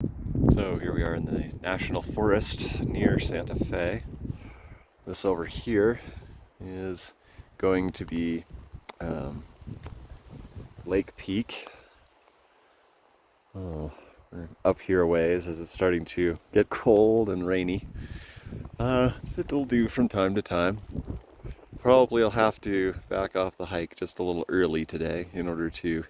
So here we are in the National Forest near Santa Fe. This over here is going to be um, Lake Peak. Oh, we're up here a ways as it's starting to get cold and rainy. So it'll do from time to time. Probably I'll have to back off the hike just a little early today in order to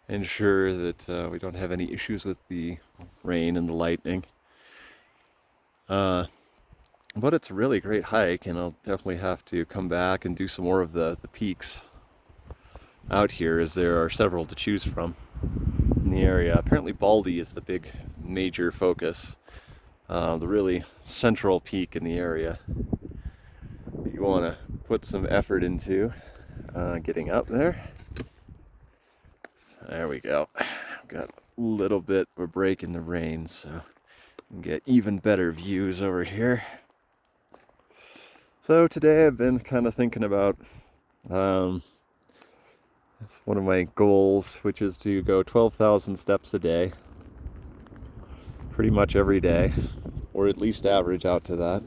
ensure that we don't have any issues with the rain and the lightning. Uh, But it's a really great hike, and I'll definitely have to come back and do some more of the peaks out here, as there are several to choose from in the area. Apparently Baldy is the big major focus, the really central peak in the area that you want to put some effort into getting up there. There we go. Got a little bit of a break in the rain, so you can get even better views over here. So today I've been kind of thinking about it's one of my goals, which is to go 12,000 steps a day, pretty much every day, or at least average out to that.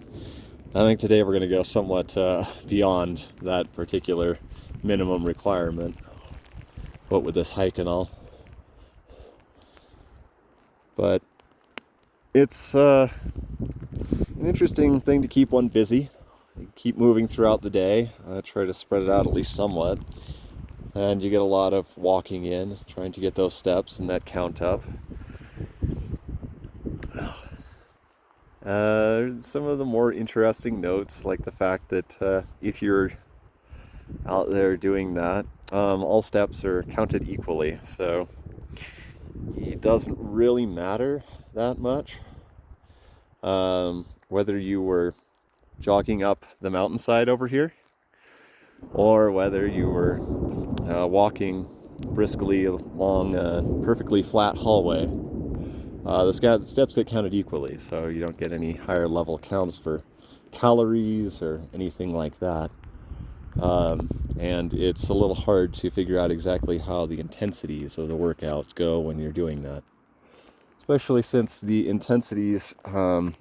I think today we're going to go somewhat beyond that particular minimum requirement, what with this hike and all. But it's an interesting thing to keep one busy. You keep moving throughout the day, try to spread it out at least somewhat. And you get a lot of walking in, trying to get those steps and that count up. Some of the more interesting notes, like the fact that if you're out there doing that, all steps are counted equally. So it doesn't really matter that much whether you were jogging up the mountainside over here or whether you were walking briskly along a perfectly flat hallway. The steps get counted equally, so you don't get any higher level counts for calories or anything like that. And it's a little hard to figure out exactly how the intensities of the workouts go when you're doing that, especially since the intensities can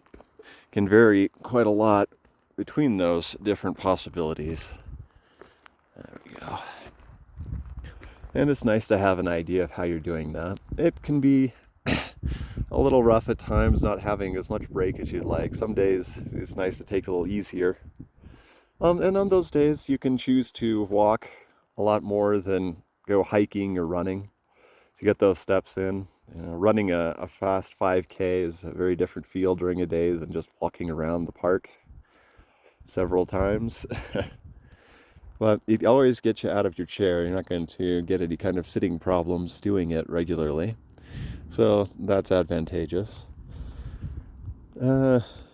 vary quite a lot between those different possibilities. There we go. And it's nice to have an idea of how you're doing that. It can be a little rough at times, not having as much break as you'd like. Some days it's nice to take a little easier. And on those days you can choose to walk a lot more than go hiking or running to get those steps in. You know, running a fast 5K is a very different feel during a day than just walking around the park several times. But it always gets you out of your chair. You're not going to get any kind of sitting problems doing it regularly. So that's advantageous.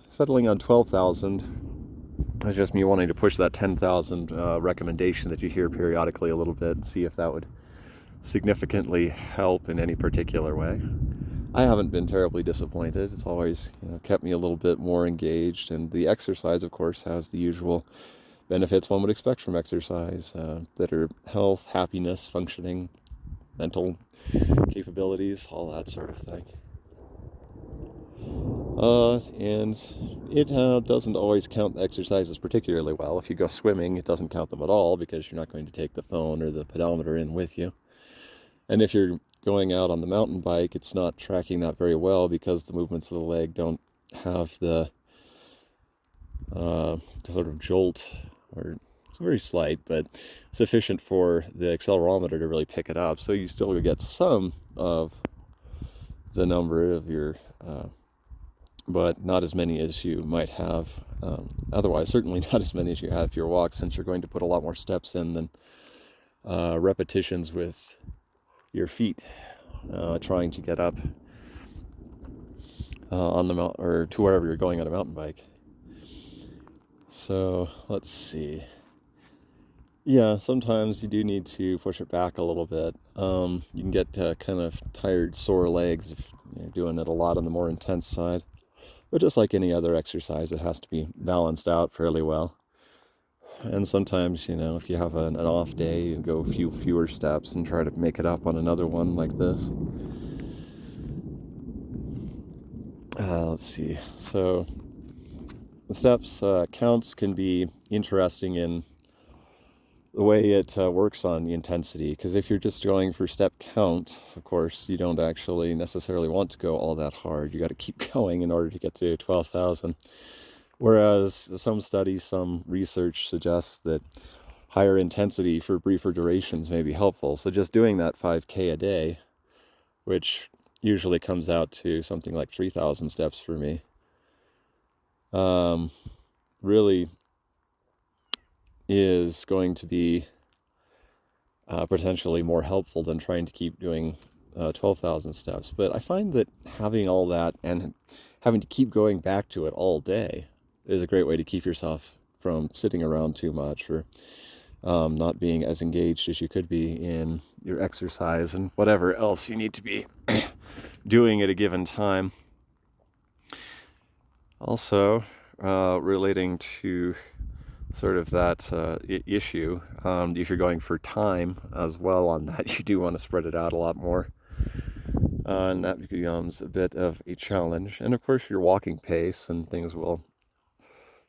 Settling on 12,000 is just me wanting to push that 10,000 recommendation that you hear periodically a little bit and see if that would significantly help in any particular way. I haven't been terribly disappointed. It's always, kept me a little bit more engaged, and the exercise, of course, has the usual benefits one would expect from exercise that are health, happiness, functioning, mental capabilities, all that sort of thing. And it doesn't always count the exercises particularly well. If you go swimming, it doesn't count them at all because you're not going to take the phone or the pedometer in with you. And if you're going out on the mountain bike, it's not tracking that very well because the movements of the leg don't have the sort of jolt, or it's very slight, but sufficient for the accelerometer to really pick it up. So you still get some of the number of your, but not as many as you might have otherwise. Certainly not as many as you have your walk, since you're going to put a lot more steps in than repetitions with your feet trying to get up on the mountain or to wherever you're going on a mountain bike. So let's see. Yeah, sometimes you do need to push it back a little bit. You can get kind of tired, sore legs if you're doing it a lot on the more intense side. But just like any other exercise, it has to be balanced out fairly well. And sometimes, if you have an off day, you go a few fewer steps and try to make it up on another one like this. let's see. So the steps counts can be interesting in the way it works on the intensity, because if you're just going for step count, of course, you don't actually necessarily want to go all that hard. You got to keep going in order to get to 12,000. Whereas some studies, some research suggests that higher intensity for briefer durations may be helpful. So just doing that 5K a day, which usually comes out to something like 3,000 steps for me, really is going to be potentially more helpful than trying to keep doing 12,000 steps. But I find that having all that and having to keep going back to it all day is a great way to keep yourself from sitting around too much, or not being as engaged as you could be in your exercise and whatever else you need to be doing at a given time. Also, relating to sort of that issue, if you're going for time as well on that, you do want to spread it out a lot more. And that becomes a bit of a challenge. And of course, your walking pace and things will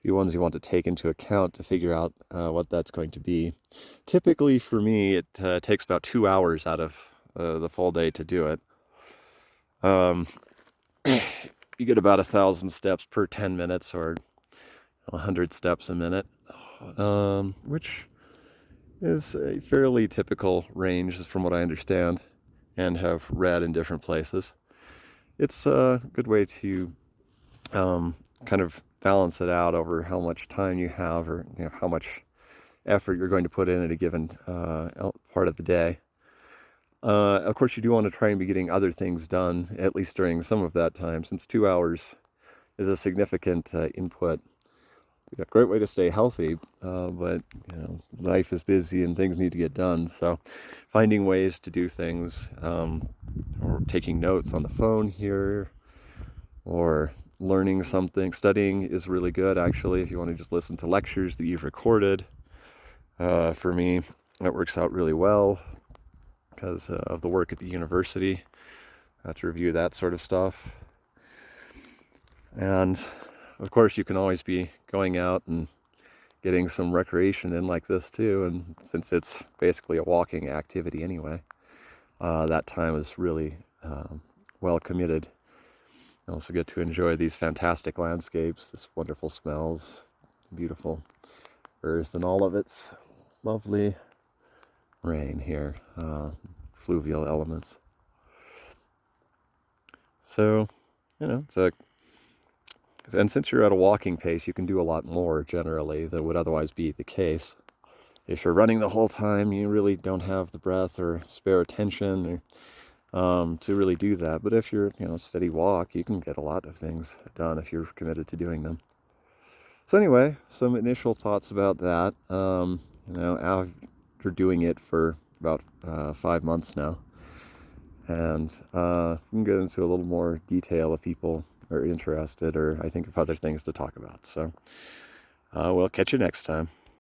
be ones you want to take into account to figure out what that's going to be. Typically, for me, it takes about 2 hours out of the full day to do it. You get about 1,000 steps per 10 minutes, or 100 steps a minute, which is a fairly typical range from what I understand and have read in different places. It's a good way to kind of balance it out over how much time you have, or how much effort you're going to put in at a given part of the day. Of course, you do want to try and be getting other things done, at least during some of that time, since 2 hours is a significant input. A great way to stay healthy, but life is busy and things need to get done. So finding ways to do things, or taking notes on the phone here, or learning something, studying is really good actually if you want to just listen to lectures that you've recorded. For me, that works out really well because of the work at the university. I have to review that sort of stuff. And of course, you can always be going out and getting some recreation in like this too. And since it's basically a walking activity anyway, that time is really well committed. You also get to enjoy these fantastic landscapes, this wonderful smells, beautiful earth, and all of its lovely rain here, fluvial elements. So, and since you're at a walking pace, you can do a lot more generally than would otherwise be the case. If you're running the whole time, you really don't have the breath or spare attention to really do that. But if you're, steady walk, you can get a lot of things done if you're committed to doing them. So anyway, some initial thoughts about that. After doing it for about 5 months now, and we can get into a little more detail if people are interested, or I think of other things to talk about. So we'll catch you next time.